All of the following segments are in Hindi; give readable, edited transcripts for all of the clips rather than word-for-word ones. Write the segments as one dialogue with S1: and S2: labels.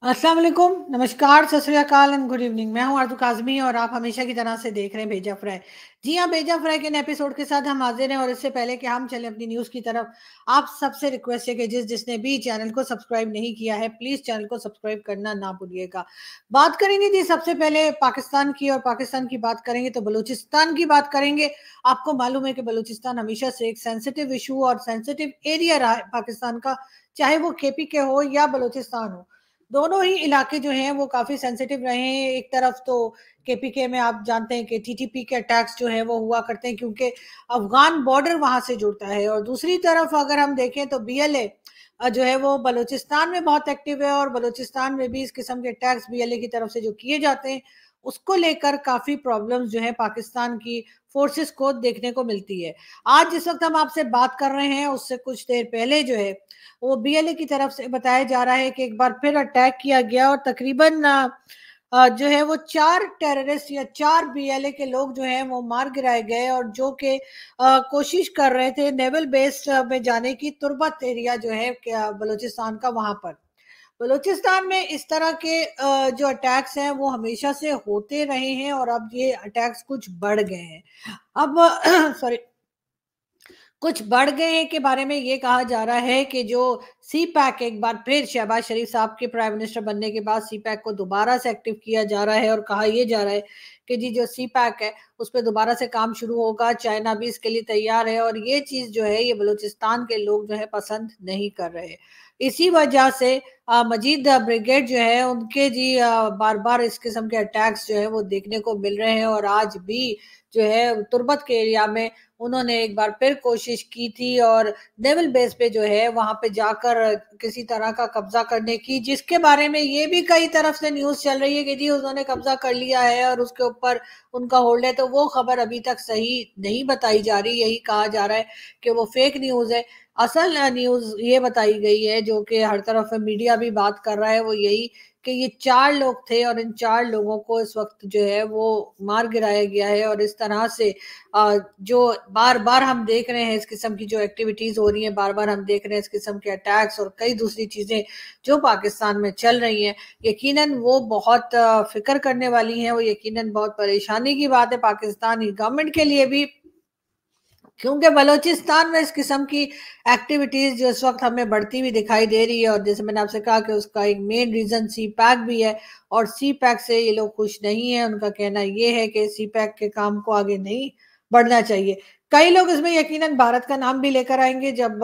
S1: अस्सलाम वालेकुम, नमस्कार, सत श्री अकाल एंड गुड इवनिंग। मैं हूं आरज़ू काज़मी और आप हमेशा की तरह से देख रहे हैं भेजा फ्राई। जी हाँ, भेजा फ्राई के नए एपिसोड के साथ हम हाजिर हैं और इससे पहले कि हम चलें अपनी न्यूज़ की तरफ, आप सबसे रिक्वेस्ट है कि जिसने भी चैनल को सब्सक्राइब नहीं किया है, प्लीज़ चैनल को सब्सक्राइब करना ना भूलिएगा। बात करेंगे जी सबसे पहले पाकिस्तान की, और पाकिस्तान की बात करेंगे तो बलूचिस्तान की बात करेंगे। आपको मालूम है कि बलूचिस्तान हमेशा से एक सेंसिटिव इशू और सेंसिटिव एरिया रहा है पाकिस्तान का, चाहे वो केपी के हो या बलूचिस्तान हो। दोनों ही इलाके जो हैं वो काफ़ी सेंसिटिव रहे हैं। एक तरफ तो केपीके में आप जानते हैं कि टीटीपी के अटैक्स जो हैं वो हुआ करते हैं क्योंकि अफ़गान बॉर्डर वहाँ से जुड़ता है, और दूसरी तरफ अगर हम देखें तो बीएलए जो है वो बलूचिस्तान में बहुत एक्टिव है, और बलूचिस्तान में भी इस किस्म के अटैक्स बीएलए की तरफ से जो किए जाते हैं, उसको लेकर काफ़ी प्रॉब्लम्स जो है पाकिस्तान की फोर्सेस को देखने को मिलती है। आज जिस वक़्त हम आपसे बात कर रहे हैं, उससे कुछ देर पहले जो है वो बीएलए की तरफ से बताया जा रहा है कि एक बार फिर अटैक किया गया, और तकरीबन जो है वो 4 टेररिस्ट या 4 बीएलए के लोग जो हैं वो मार गिराए गए, और जो कि कोशिश कर रहे थे नेवल बेस में जाने की, तुर्बत एरिया जो है क्या बलूचिस्तान का, वहां पर। बलूचिस्तान में इस तरह के जो अटैक्स हैं वो हमेशा से होते रहे हैं, और अब ये अटैक्स कुछ बढ़ गए हैं। अब सॉरी, कुछ बढ़ गए के बारे में ये कहा जा रहा है कि जो सी पैक एक बार फिर शहबाज शरीफ साहब के प्राइम मिनिस्टर बनने के बाद सी पैक को दोबारा से एक्टिव किया जा रहा है, और कहा यह जा रहा है कि जी जो सी पैक है उस पर दोबारा से काम शुरू होगा। चाइना भी इसके लिए तैयार है, और ये चीज़ जो है ये बलूचिस्तान के लोग जो है पसंद नहीं कर रहे। इसी वजह से मजीद ब्रिगेड जो है उनके जी बार बार इस किस्म के अटैक्स जो है वो देखने को मिल रहे हैं, और आज भी जो है तुर्बत के एरिया में उन्होंने एक बार फिर कोशिश की थी, और नेवल बेस पे जो है वहां पे जाकर किसी तरह का कब्जा करने की, जिसके बारे में ये भी कई तरफ से न्यूज चल रही है कि जी उन्होंने कब्जा कर लिया है और उसके ऊपर उनका होल्ड है। तो वो खबर अभी तक सही नहीं बताई जा रही, यही कहा जा रहा है कि वो फेक न्यूज है। असल न्यूज ये बताई गई है, जो कि हर तरफ मीडिया भी बात कर रहा है, वो यही कि ये 4 लोग थे, और इन 4 लोगों को इस वक्त जो है वो मार गिराया गया है। और इस तरह से जो बार-बार हम देख रहे हैं इस किस्म की जो एक्टिविटीज़ हो रही हैं, बार-बार हम देख रहे हैं इस किस्म के अटैक्स और कई दूसरी चीज़ें जो पाकिस्तान में चल रही हैं, यकीनन वो बहुत फ़िक्र करने वाली हैं, वो यकीनन बहुत परेशानी की बात है पाकिस्तानी गवर्नमेंट के लिए भी, क्योंकि बलूचिस्तान में इस किस्म की एक्टिविटीज़ जो इस वक्त हमें बढ़ती हुई दिखाई दे रही है, और जैसे मैंने आपसे कहा कि उसका एक मेन रीज़न सी पैक भी है, और सी पैक से ये लोग खुश नहीं है। उनका कहना ये है कि सी पैक के काम को आगे नहीं बढ़ना चाहिए। कई लोग इसमें यकीनन भारत का नाम भी लेकर आएंगे। जब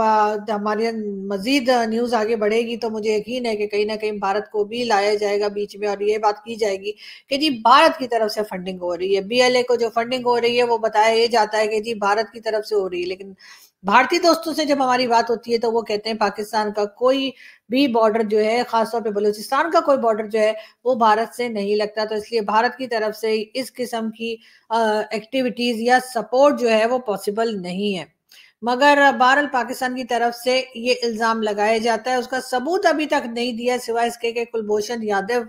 S1: हमारी मजीद न्यूज़ आगे बढ़ेगी तो मुझे यकीन है कि कहीं ना कहीं भारत को भी लाया जाएगा बीच में, और ये बात की जाएगी कि जी भारत की तरफ से फंडिंग हो रही है। बीएलए को जो फंडिंग हो रही है वो बताया ये जाता है कि जी भारत की तरफ से हो रही है, लेकिन भारतीय दोस्तों से जब हमारी बात होती है तो वो कहते हैं पाकिस्तान का कोई भी बॉर्डर जो है, खासतौर पे बलूचिस्तान का कोई बॉर्डर जो है वो भारत से नहीं लगता। तो इसलिए भारत की तरफ से इस किस्म की एक्टिविटीज या सपोर्ट जो है वो पॉसिबल नहीं है। मगर बहरहाल पाकिस्तान की तरफ से ये इल्ज़ाम लगाया जाता है, उसका सबूत अभी तक नहीं दिया सिवाय इसके कि कुलभूषण यादव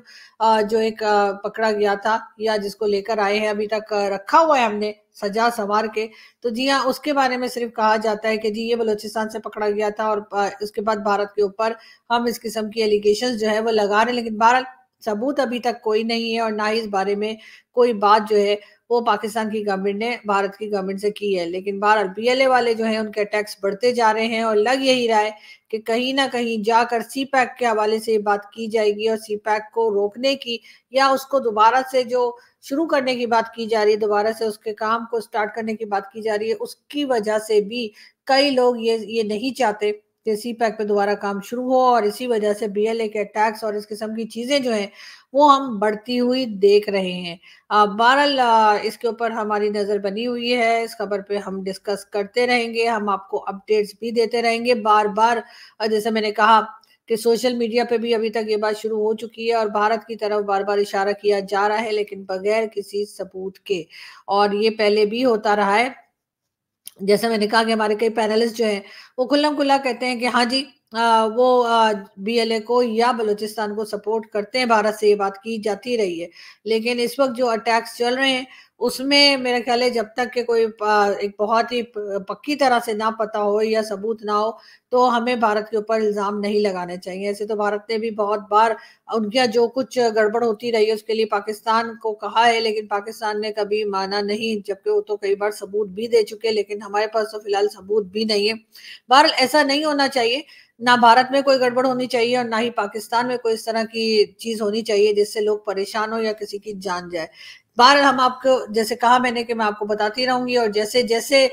S1: जो एक पकड़ा गया था, या जिसको लेकर आए हैं, अभी तक रखा हुआ है हमने सजा संवार के। तो जी हाँ, उसके बारे में सिर्फ कहा जाता है कि जी ये बलूचिस्तान से पकड़ा गया था, और उसके बाद भारत के ऊपर हम इस किस्म की एलिगेशन जो है वो लगा रहे हैं, लेकिन बहरहाल सबूत अभी तक कोई नहीं है, और ना ही इस बारे में कोई बात जो है वो पाकिस्तान की गवर्नमेंट ने भारत की गवर्नमेंट से की है। लेकिन बहरहाल बीएलए वाले जो हैं उनके अटैक्स बढ़ते जा रहे हैं, और लग यही रहा है कि कहीं ना कहीं जाकर सी पैक के हवाले से ये बात की जाएगी, और सी पैक को रोकने की या उसको दोबारा से जो शुरू करने की बात की जा रही है, दोबारा से उसके काम को स्टार्ट करने की बात की जा रही है, उसकी वजह से भी कई लोग ये नहीं चाहते कि सी पैक पे दोबारा काम शुरू हो, और इसी वजह से बीएलए के अटैक्स और इस किस्म की चीजें जो हैं वो हम बढ़ती हुई देख रहे हैं। बहरहाल इसके ऊपर हमारी नज़र बनी हुई है, इस खबर पे हम डिस्कस करते रहेंगे, हम आपको अपडेट्स भी देते रहेंगे बार-बार। जैसे मैंने कहा कि सोशल मीडिया पे भी अभी तक ये बात शुरू हो चुकी है, और भारत की तरफ बार-बार इशारा किया जा रहा है, लेकिन बगैर किसी सबूत के, और ये पहले भी होता रहा है। जैसे मैंने कहा कि हमारे कई पैनलिस्ट जो हैं वो खुल्लम-खुल्ला कहते हैं कि हाँ जी, वो बीएलए को या बलूचिस्तान को सपोर्ट करते हैं, भारत से ये बात की जाती रही है। लेकिन इस वक़्त जो अटैक्स चल रहे हैं उसमें मेरा ख्याल है जब तक कि कोई एक बहुत ही पक्की तरह से ना पता हो या सबूत ना हो, तो हमें भारत के ऊपर इल्ज़ाम नहीं लगाने चाहिए। ऐसे तो भारत ने भी बहुत बार उनके यहाँ जो कुछ गड़बड़ होती रही है उसके लिए पाकिस्तान को कहा है, लेकिन पाकिस्तान ने कभी माना नहीं, जबकि वो तो कई बार सबूत भी दे चुके हैं, लेकिन हमारे पास तो फिलहाल सबूत भी नहीं है। बहरहाल ऐसा नहीं होना चाहिए, ना भारत में कोई गड़बड़ होनी चाहिए और ना ही पाकिस्तान में कोई इस तरह की चीज़ होनी चाहिए जिससे लोग परेशान हो या किसी की जान जाए। बहरहाल हम आपको जैसे कहा मैंने कि मैं आपको बताती रहूँगी और जैसे-जैसे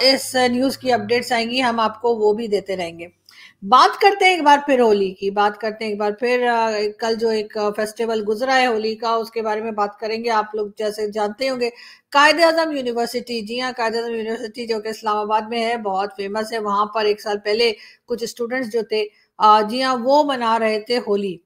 S1: इस न्यूज़ की अपडेट्स आएँगी हम आपको वो भी देते रहेंगे। बात करते हैं एक बार फिर होली की, बात करते हैं एक बार फिर कल जो एक फेस्टिवल गुज़रा है होली का, उसके बारे में बात करेंगे। आप लोग जैसे जानते होंगे कायदे-आज़म यूनिवर्सिटी, जी हाँ, कायदे-आज़म यूनिवर्सिटी जो कि इस्लामाबाद में है, बहुत फ़ेमस है। वहाँ पर 1 साल पहले कुछ स्टूडेंट्स जो थे जी हाँ, वो मना रहे थे होली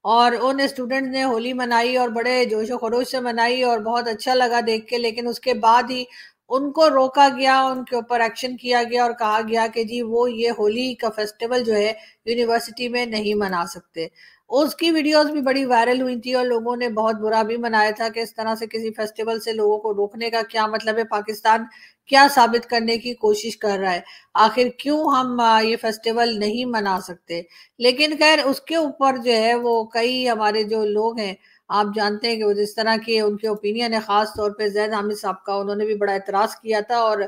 S1: और उन स्टूडेंट्स ने होली मनाई और बड़े जोश-ओ-खरोश से मनाई और बहुत अच्छा लगा देख के, लेकिन उसके बाद ही उनको रोका गया, उनके ऊपर एक्शन किया गया और कहा गया कि जी वो ये होली का फेस्टिवल जो है यूनिवर्सिटी में नहीं मना सकते। उसकी वीडियोज़ भी बड़ी वायरल हुई थी और लोगों ने बहुत बुरा भी मनाया था कि इस तरह से किसी फेस्टिवल से लोगों को रोकने का क्या मतलब है, पाकिस्तान क्या साबित करने की कोशिश कर रहा है? आखिर क्यों हम ये फेस्टिवल नहीं मना सकते? लेकिन ख़ैर उसके ऊपर जो है वो कई हमारे जो लोग हैं, आप जानते हैं कि वो जिस तरह के उनके ओपिनियन है, ख़ास तौर पे ज़ैद हामिद साहब का, उन्होंने भी बड़ा एतराज़ किया था और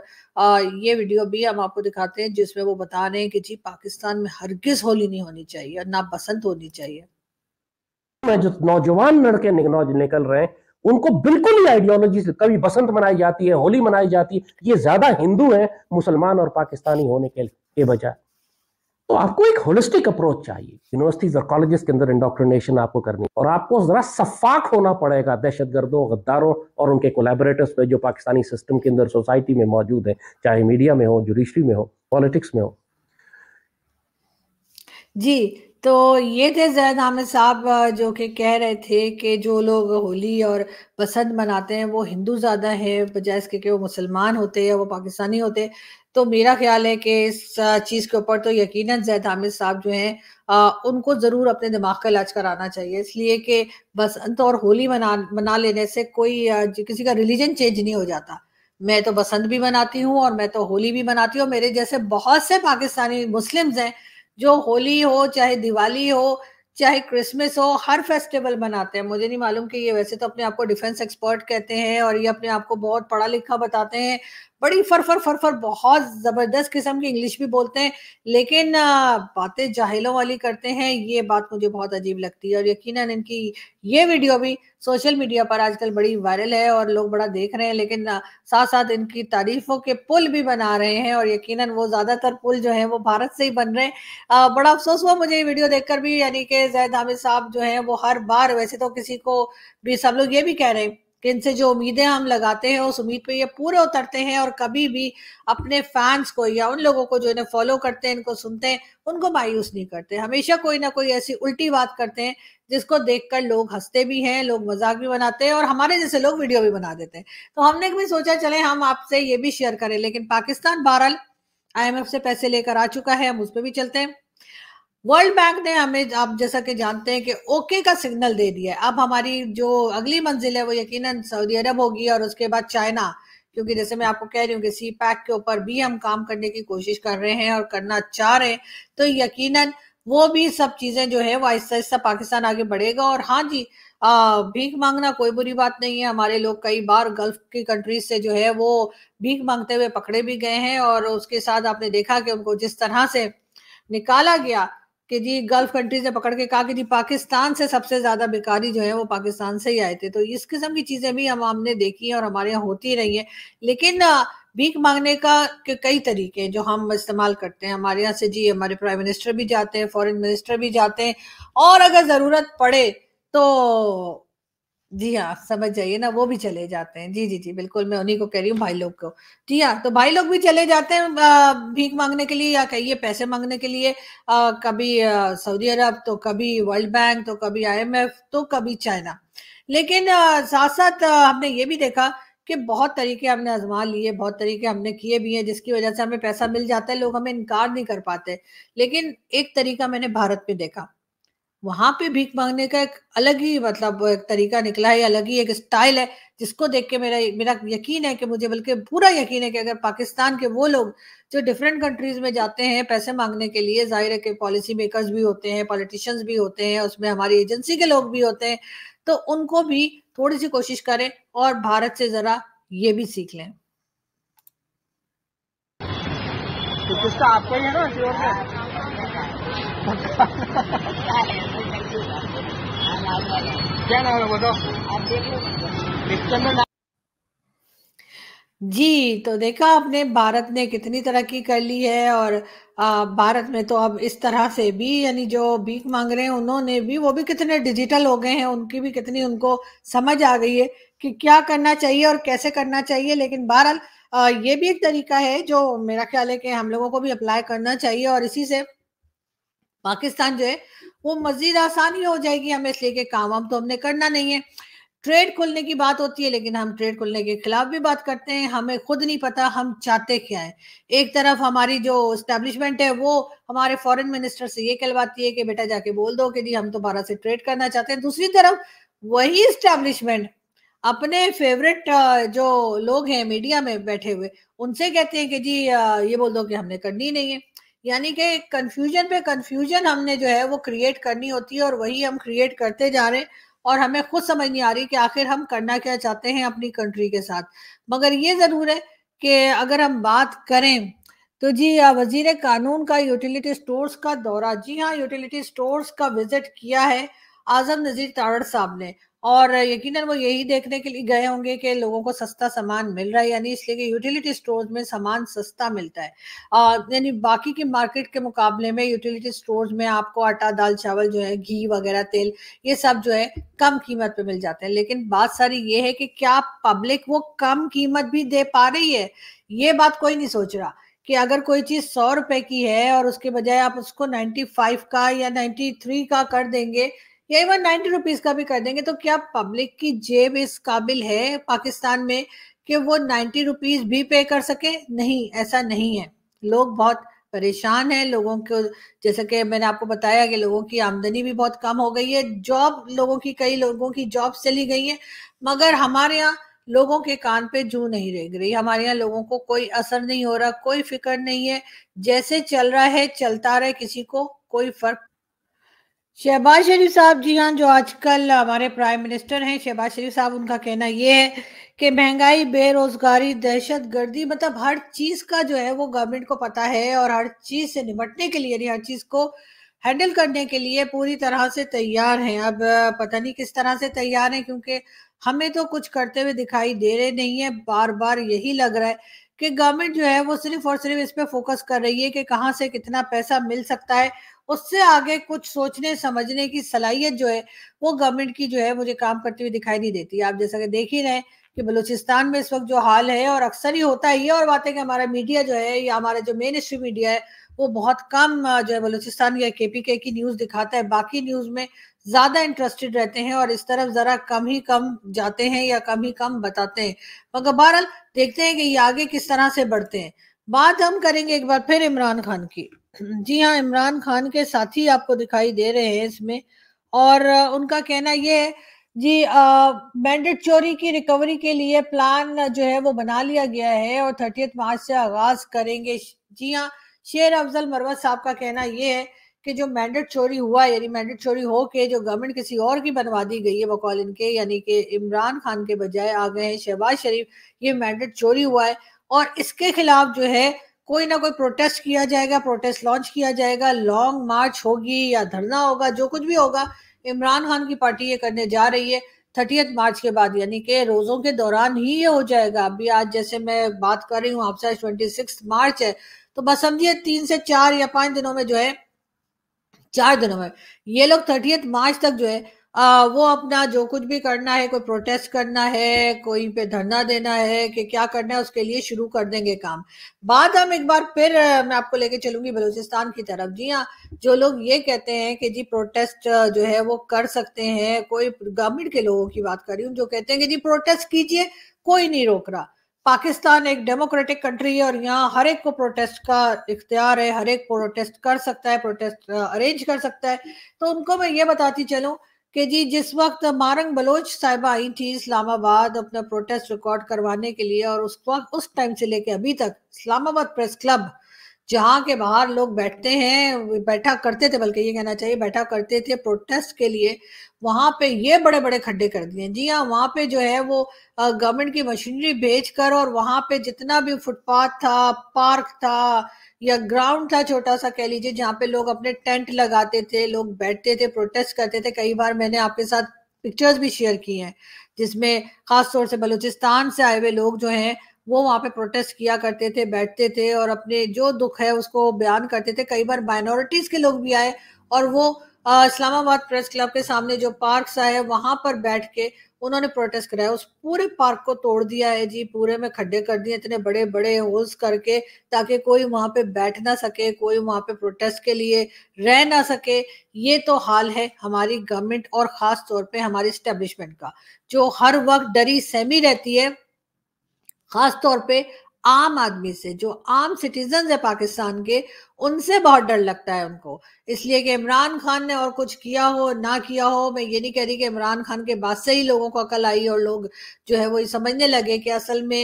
S1: ये वीडियो भी हम आपको दिखाते हैं जिसमें वो बता रहे हैं कि जी पाकिस्तान में हरगिज़ होली नहीं होनी चाहिए और ना बसंत होनी चाहिए।
S2: में जो नौजवान लड़के निकल रहे हैं उनको बिल्कुल ही आइडियोलॉजी से कभी बसंत मनाई जाती है, होली मनाई जाती है, ये ज्यादा हिंदू है मुसलमान और पाकिस्तानी होने के बजाय। तो आपको एक होलिस्टिक अप्रोच चाहिए। यूनिवर्सिटीज और कॉलेजेस के अंदर इंडोक्ट्रिनेशन आपको करनी और आपको जरा सफाक होना पड़ेगा दहशतगर्दों, गद्दारों और उनके कोलैबोरेटर्स पे जो पाकिस्तानी सिस्टम के अंदर सोसाइटी में मौजूद है, चाहे मीडिया में हो, जुडिशरी में हो, पॉलिटिक्स में हो।
S1: जी, तो ये थे ज़ैद हामिद साहब जो कि कह रहे थे कि जो लोग होली और बसंत मनाते हैं वो हिंदू ज़्यादा हैं बजाए इसके कि वो मुसलमान होते या वो पाकिस्तानी होते। तो मेरा ख़्याल है कि इस चीज़ के ऊपर तो यकीनन ज़ैद हामिद साहब जो हैं उनको ज़रूर अपने दिमाग का इलाज कराना चाहिए। इसलिए कि बसंत और होली मना लेने से कोई किसी का रिलीजन चेंज नहीं हो जाता। मैं तो बसंत भी मनाती हूँ और मैं तो होली भी मनाती हूँ। मेरे जैसे बहुत से पाकिस्तानी मुस्लिम्स हैं जो होली हो, चाहे दिवाली हो, चाहे क्रिसमस हो, हर फेस्टिवल मनाते हैं। मुझे नहीं मालूम कि ये वैसे तो अपने आप को डिफेंस एक्सपर्ट कहते हैं और ये अपने आप को बहुत पढ़ा-लिखा बताते हैं। बड़ी फर-फर बहुत ज़बरदस्त किस्म की इंग्लिश भी बोलते हैं, लेकिन बातें जाहिलों वाली करते हैं, ये बात मुझे बहुत अजीब लगती है और यकीनन इनकी ये वीडियो भी सोशल मीडिया पर आजकल बड़ी वायरल है और लोग बड़ा देख रहे हैं, लेकिन साथ-साथ इनकी तारीफ़ों के पुल भी बना रहे हैं और यकीनन वो ज़्यादातर पुल जो हैं वो भारत से ही बन रहे हैं। बड़ा अफ़सोस हुआ मुझे ये वीडियो देखकर भी यानी कि ज़ैद हामिद साहब जो हैं वो हर बार वैसे तो किसी को भी सब लोग ये भी कह रहे हैं कि इनसे जो उम्मीदें हम लगाते हैं उस उम्मीद पे ये पूरे उतरते हैं और कभी भी अपने फैन्स को या उन लोगों को जो इन्हें फ़ॉलो करते हैं, इनको सुनते हैं, उनको मायूस नहीं करते। हमेशा कोई ना कोई ऐसी उल्टी बात करते हैं जिसको देखकर लोग हँसते भी हैं, लोग मज़ाक भी बनाते हैं और हमारे जैसे लोग वीडियो भी बना देते हैं। तो हमने भी सोचा चलें हम आपसे ये भी शेयर करें, लेकिन पाकिस्तान बहरहाल आईएमएफ से पैसे लेकर आ चुका है, हम उस पे भी चलते हैं। वर्ल्ड बैंक ने हमें आप जैसा कि जानते हैं कि ओके का सिग्नल दे दिया है। अब हमारी जो अगली मंजिल है वो यकीनन सऊदी अरब होगी और उसके बाद चाइना, क्योंकि जैसे मैं आपको कह रही हूँ कि सी पैक के ऊपर भी हम काम करने की कोशिश कर रहे हैं और करना चाह रहे हैं, तो यकीनन वो भी सब चीजें जो है वो आहिस्ता-आहिस्ता पाकिस्तान आगे बढ़ेगा और हाँ जी, भीख मांगना कोई बुरी बात नहीं है। हमारे लोग कई बार गल्फ की कंट्रीज से जो है वो भीख मांगते हुए पकड़े भी गए हैं और उसके साथ आपने देखा कि उनको जिस तरह से निकाला गया कि जी गल्फ कंट्रीज ने पकड़ के कहा कि जी पाकिस्तान से सबसे ज्यादा भिखारी जो है वो पाकिस्तान से ही आए थे। तो इस किस्म की चीजें भी हमने देखी है और हमारे यहाँ होती रही है। लेकिन भीख मांगने का के कई तरीके हैं जो हम इस्तेमाल करते हैं। हमारे यहाँ से जी हमारे प्राइम मिनिस्टर भी जाते हैं, फॉरेन मिनिस्टर भी जाते हैं और अगर जरूरत पड़े तो जी हाँ, समझ जाइए ना वो भी चले जाते हैं। जी, जी, जी, बिल्कुल मैं उन्हीं को कह रही हूँ भाई लोग को। जी हाँ, तो भाई लोग भी चले जाते हैं भीख माँगने के लिए या कहिए पैसे माँगने के लिए कभी सऊदी अरब, तो कभी वर्ल्ड बैंक, तो कभी आईएमएफ, तो कभी चाइना। लेकिन साथ-साथ हमने ये भी देखा कि बहुत तरीके हमने आज़मा लिए, बहुत तरीके हमने किए भी हैं जिसकी वज़ह से हमें पैसा मिल जाता है, लोग हमें इनकार नहीं कर पाते। लेकिन एक तरीका मैंने भारत में देखा। वहाँ पे भीख माँगने का एक अलग ही मतलब एक तरीका निकला है, अलग ही एक स्टाइल है, जिसको देख के मेरा मेरा यकीन है कि मुझे बल्कि पूरा यकीन है कि अगर पाकिस्तान के वो लोग जो डिफरेंट कंट्रीज में जाते हैं पैसे मांगने के लिए, जाहिर है कि पॉलिसी मेकर्स भी होते हैं, पॉलिटिशियंस भी होते हैं, उसमें हमारी एजेंसी के लोग भी होते हैं, तो उनको भी थोड़ी सी कोशिश करें और भारत से जरा ये भी सीख लें।
S3: तो किसका आपका ही है ना श्योर में? क्या नाम है बताओ?
S1: जी, तो देखा आपने भारत ने कितनी तरक्की कर ली है और भारत में तो अब इस तरह से भी यानी जो भीख मांग रहे हैं उन्होंने भी वो भी कितने डिजिटल हो गए हैं, उनकी भी कितनी उनको समझ आ गई है कि क्या करना चाहिए और कैसे करना चाहिए। लेकिन बहरहाल ये भी एक तरीका है जो मेरा ख्याल है कि हम लोगों को भी अप्लाई करना चाहिए और इसी से पाकिस्तान जो है वो मजीद आसानी हो जाएगी हमें, इसलिए कि काम वाम तो हमने करना नहीं है। ट्रेड खोलने की बात होती है लेकिन हम ट्रेड खोलने के खिलाफ भी बात करते हैं, हमें खुद नहीं पता हम चाहते क्या है। एक तरफ हमारी जो एस्टेब्लिशमेंट है वो हमारे फॉरेन मिनिस्टर से ये कहलवाती है कि बेटा जाके बोल दो कि जी हम तो भारत से ट्रेड करना चाहते हैं। दूसरी तरफ वही एस्टेब्लिशमेंट अपने फेवरेट जो लोग हैं मीडिया में बैठे हुए उनसे कहते हैं कि जी ये बोल दो कि हमने करनी नहीं है। यानी कि कंफ्यूजन पे कंफ्यूजन हमने जो है वो क्रिएट करनी होती है और वही हम क्रिएट करते जा रहे हैं और हमें खुद समझ नहीं आ रही कि आखिर हम करना क्या चाहते हैं अपनी कंट्री के साथ। मगर ये जरूर है कि अगर हम बात करें तो जी वजीर कानून का यूटिलिटी स्टोर्स का दौरा, जी हाँ यूटिलिटी स्टोर्स का विजिट किया है आजम नजीर तारड़ साहब ने और यकीनन वो यही देखने के लिए गए होंगे कि लोगों को सस्ता सामान मिल रहा है यानी इसलिए कि यूटिलिटी स्टोर्स में सामान सस्ता मिलता है। यानी बाकी की मार्केट के मुकाबले में यूटिलिटी स्टोर्स में आपको आटा दाल चावल जो है घी वगैरह तेल ये सब जो है कम कीमत पे मिल जाते हैं। लेकिन बात सारी ये है कि क्या पब्लिक वो कम कीमत भी दे पा रही है, ये बात कोई नहीं सोच रहा कि अगर कोई चीज 100 रुपए की है और उसके बजाय आप उसको 95 का या 93 का कर देंगे या इवन 90 रुपीज का भी कर देंगे तो क्या पब्लिक की जेब इस काबिल है पाकिस्तान में कि वो 90 रुपीज भी पे कर सके? नहीं, ऐसा नहीं है। लोग बहुत परेशान हैं, लोगों को जैसे कि मैंने आपको बताया कि लोगों की आमदनी भी बहुत कम हो गई है, जॉब लोगों की कई लोगों की जॉब चली गई है। मगर हमारे यहाँ लोगों के कान पे जू नहीं रेंग रही, हमारे यहाँ लोगों को कोई असर नहीं हो रहा, कोई फिक्र नहीं है, जैसे चल रहा है चलता रहे, किसी को कोई फर्क। शहबाज शरीफ साहब, जी हाँ, जो आजकल हमारे प्राइम मिनिस्टर हैं शहबाज शरीफ साहब, उनका कहना ये है कि महंगाई बेरोजगारी दहशत गर्दी मतलब हर चीज का जो है वो गवर्नमेंट को पता है और हर चीज से निपटने के लिए हर चीज को हैंडल करने के लिए पूरी तरह से तैयार हैं। अब पता नहीं किस तरह से तैयार हैं क्योंकि हमें तो कुछ करते हुए दिखाई दे रहे नहीं है। बार बार यही लग रहा है कि गवर्नमेंट जो है वो सिर्फ और सिर्फ इस पे फोकस कर रही है कि कहाँ से कितना पैसा मिल सकता है, उससे आगे कुछ सोचने समझने की सलाहियत जो है वो गवर्नमेंट की जो है मुझे काम करती हुई दिखाई नहीं देती। आप जैसा कि देख ही रहे हैं कि बलूचिस्तान में इस वक्त जो हाल है और अक्सर ही होता है ये और बातें कि हमारा मीडिया जो है या हमारा जो मेन स्ट्रीम मीडिया है वो बहुत कम जो है बलूचिस्तान या केपीके की न्यूज दिखाता है, बाकी न्यूज में ज्यादा इंटरेस्टेड रहते हैं और इस तरफ जरा कम ही कम जाते हैं या कम ही कम बताते हैं। मगर बहरहाल देखते हैं कि ये आगे किस तरह से बढ़ते हैं। बात हम करेंगे एक बार फिर इमरान खान की। जी हाँ, इमरान खान के साथी आपको दिखाई दे रहे हैं इसमें और उनका कहना ये है जी मैंडेट चोरी की रिकवरी के लिए प्लान जो है वो बना लिया गया है और 30 मार्च से आगाज करेंगे। जी हाँ, शेर अफजल मरवत साहब का कहना ये है कि जो मैंडेट चोरी हुआ यानी मैंडेट चोरी हो के जो गवर्नमेंट किसी और की बनवा दी गई है बकौल इनके यानी कि इमरान खान के बजाय आ गए हैं शहबाज शरीफ, ये मैंडेट चोरी हुआ है और इसके खिलाफ जो है कोई ना कोई प्रोटेस्ट किया जाएगा, प्रोटेस्ट लॉन्च किया जाएगा, लॉन्ग मार्च होगी या धरना होगा, जो कुछ भी होगा इमरान खान की पार्टी ये करने जा रही है 30 मार्च के बाद यानी कि रोजों के दौरान ही ये हो जाएगा। अभी आज जैसे मैं बात कर रही हूँ आपसे आज 26 मार्च है तो बस समझिए 3 से 4 या 5 दिनों में जो है 4 दिनों में ये लोग 30 मार्च तक जो है वो अपना जो कुछ भी करना है, कोई प्रोटेस्ट करना है, कोई पे धरना देना है कि क्या करना है उसके लिए शुरू कर देंगे काम। बात हम एक बार फिर मैं आपको लेके चलूंगी बलूचिस्तान की तरफ। जी हाँ, जो लोग ये कहते हैं कि जी प्रोटेस्ट जो है वो कर सकते हैं, कोई गवर्नमेंट के लोगों की बात कर रही हूँ जो कहते हैं कि जी प्रोटेस्ट कीजिए, कोई नहीं रोक रहा। पाकिस्तान एक डेमोक्रेटिक कंट्री है और यहाँ हर एक को प्रोटेस्ट का इख्तियार है, हर एक प्रोटेस्ट कर सकता है, प्रोटेस्ट अरेंज कर सकता है। तो उनको मैं ये बताती चलूं कि जी जिस वक्त मारंग बलोच साहिबा आई थी इस्लामाबाद अपना प्रोटेस्ट रिकॉर्ड करवाने के लिए, और उस वक्त उस टाइम से लेके अभी तक इस्लामाबाद प्रेस क्लब जहाँ के बाहर लोग बैठते हैं, बैठा करते थे, बल्कि ये कहना चाहिए बैठा करते थे प्रोटेस्ट के लिए, वहां पे ये बड़े बड़े खड्डे कर दिए। जी हाँ, वहां पे जो है वो गवर्नमेंट की मशीनरी भेजकर, और वहां पे जितना भी फुटपाथ था, पार्क था या ग्राउंड था छोटा सा कह लीजिए, जहाँ पे लोग अपने टेंट लगाते थे, लोग बैठते थे, प्रोटेस्ट करते थे। कई बार मैंने आपके साथ पिक्चर्स भी शेयर की हैं जिसमें खास तौर से बलूचिस्तान से आए हुए लोग जो हैं वो वहां पे प्रोटेस्ट किया करते थे, बैठते थे और अपने जो दुख है उसको बयान करते थे। कई बार माइनॉरिटीज के लोग भी आए और वो इस्लामाबाद प्रेस क्लब के सामने जो पार्क सा है वहां पर बैठ के उन्होंने प्रोटेस्ट कराया। उस पूरे पार्क को तोड़ दिया है जी, पूरे में खड्डे कर दिए इतने बड़े बड़े होल्स करके, ताकि कोई वहां पे बैठ ना सके, कोई वहां पे प्रोटेस्ट के लिए रह ना सके। ये तो हाल है हमारी गवर्नमेंट और खास तौर पे हमारी स्टैब्लिशमेंट का, जो हर वक्त डरी सहमी रहती है खास तौर पे आम आदमी से। जो आम सिटीजन है पाकिस्तान के, उनसे बहुत डर लगता है उनको, इसलिए कि इमरान खान ने और कुछ किया हो ना किया हो, मैं ये नहीं कह रही कि इमरान खान के बाद से ही लोगों को अकल आई और लोग जो है वो ये समझने लगे कि असल में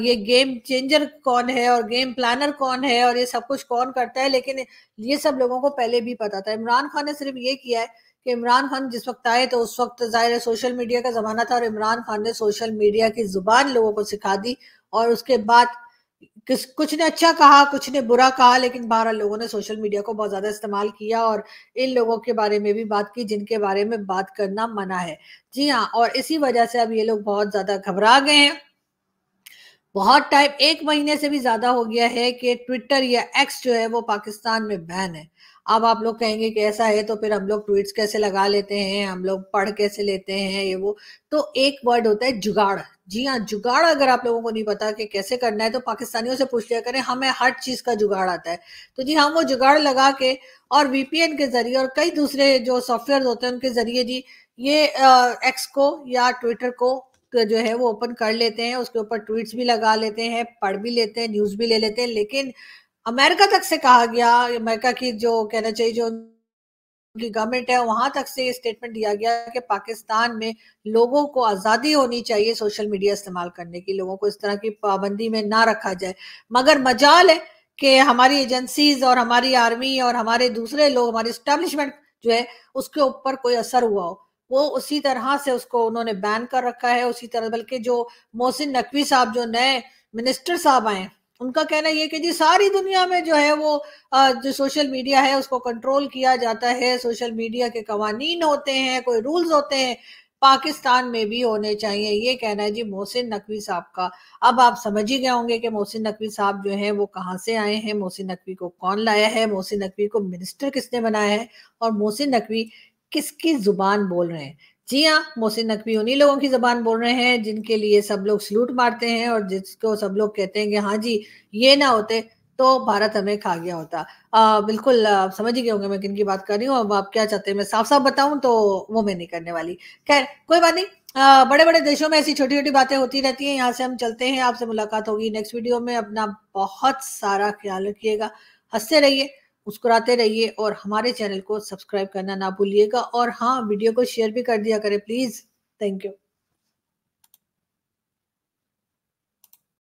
S1: ये गेम चेंजर कौन है और गेम प्लानर कौन है और ये सब कुछ कौन करता है। लेकिन ये सब लोगों को पहले भी पता था। इमरान खान ने सिर्फ ये किया है कि इमरान खान जिस वक्त आए तो उस वक्त जाहिर है सोशल मीडिया का जमाना था, और इमरान खान ने सोशल मीडिया की जुबान लोगों को सिखा दी, और उसके बाद कुछ ने अच्छा कहा, कुछ ने बुरा कहा, लेकिन बहरहाल लोगों ने सोशल मीडिया को बहुत ज्यादा इस्तेमाल किया और इन लोगों के बारे में भी बात की जिनके बारे में बात करना मना है। जी हाँ, और इसी वजह से अब ये लोग बहुत ज्यादा घबरा गए हैं। बहुत टाइम, 1 महीने से भी ज्यादा हो गया है कि ट्विटर या एक्स जो है वो पाकिस्तान में बैन है। अब आप लोग कहेंगे कि ऐसा है तो फिर हम लोग ट्वीट्स कैसे लगा लेते हैं, हम लोग पढ़ कैसे लेते हैं ये वो। तो एक वर्ड होता है जुगाड़। जी हाँ, जुगाड़ अगर आप लोगों को नहीं पता कि कैसे करना है तो पाकिस्तानियों से पूछ लिया करें, हमें हर चीज का जुगाड़ आता है। तो जी हम वो जुगाड़ लगा के और वीपीएन के जरिए और कई दूसरे जो सॉफ्टवेयर होते हैं उनके जरिए जी ये एक्स को या ट्विटर को जो है वो ओपन कर लेते हैं, उसके ऊपर ट्वीट्स भी लगा लेते हैं, पढ़ भी लेते हैं, न्यूज भी ले लेते हैं। लेकिन अमेरिका तक से कहा गया, अमेरिका की जो कहना चाहिए जो उनकी गवर्नमेंट है वहां तक से ये स्टेटमेंट दिया गया कि पाकिस्तान में लोगों को आजादी होनी चाहिए सोशल मीडिया इस्तेमाल करने की, लोगों को इस तरह की पाबंदी में ना रखा जाए। मगर मजाल है कि हमारी एजेंसीज और हमारी आर्मी और हमारे दूसरे लोग, हमारी स्टैब्लिशमेंट जो है उसके ऊपर कोई असर हुआ हो, वो उसी तरह से उसको उन्होंने बैन कर रखा है। उसी तरह बल्कि जो मोहसिन नकवी साहब जो नए मिनिस्टर साहब आए, उनका कहना ये कि जी सारी दुनिया में जो है वो जो सोशल मीडिया है उसको कंट्रोल किया जाता है, सोशल मीडिया के कवानीन होते हैं, कोई रूल्स होते हैं, पाकिस्तान में भी होने चाहिए। ये कहना है जी मोहसिन नकवी साहब का। अब आप समझ ही गए होंगे कि मोहसिन नकवी साहब जो है वो कहाँ से आए हैं, मोहसिन नकवी को कौन लाया है, मोहसिन नकवी को मिनिस्टर किसने बनाया है, और मोहसिन नकवी किसकी जुबान बोल रहे हैं। जी हाँ, मोहसिन नकवी उन्हीं लोगों की जबान बोल रहे हैं जिनके लिए सब लोग सलूट मारते हैं और जिसको सब लोग कहते हैं कि हाँ जी ये ना होते तो भारत हमें खा गया होता। बिल्कुल आप समझ ही गए होंगे मैं किन की बात कर रही हूँ। अब आप क्या चाहते हैं मैं साफ साफ बताऊं, तो वो मैं नहीं करने वाली। खैर कोई बात नहीं, बड़े बड़े देशों में ऐसी छोटी छोटी बातें होती रहती हैं। यहाँ से हम चलते हैं, आपसे मुलाकात होगी नेक्स्ट वीडियो में। अपना बहुत सारा ख्याल रखिएगा, हंसते रहिए, मुस्कुराते रहिए और हमारे चैनल को सब्सक्राइब करना ना भूलिएगा। और हाँ, वीडियो को शेयर भी कर दिया करें प्लीज। Thank you.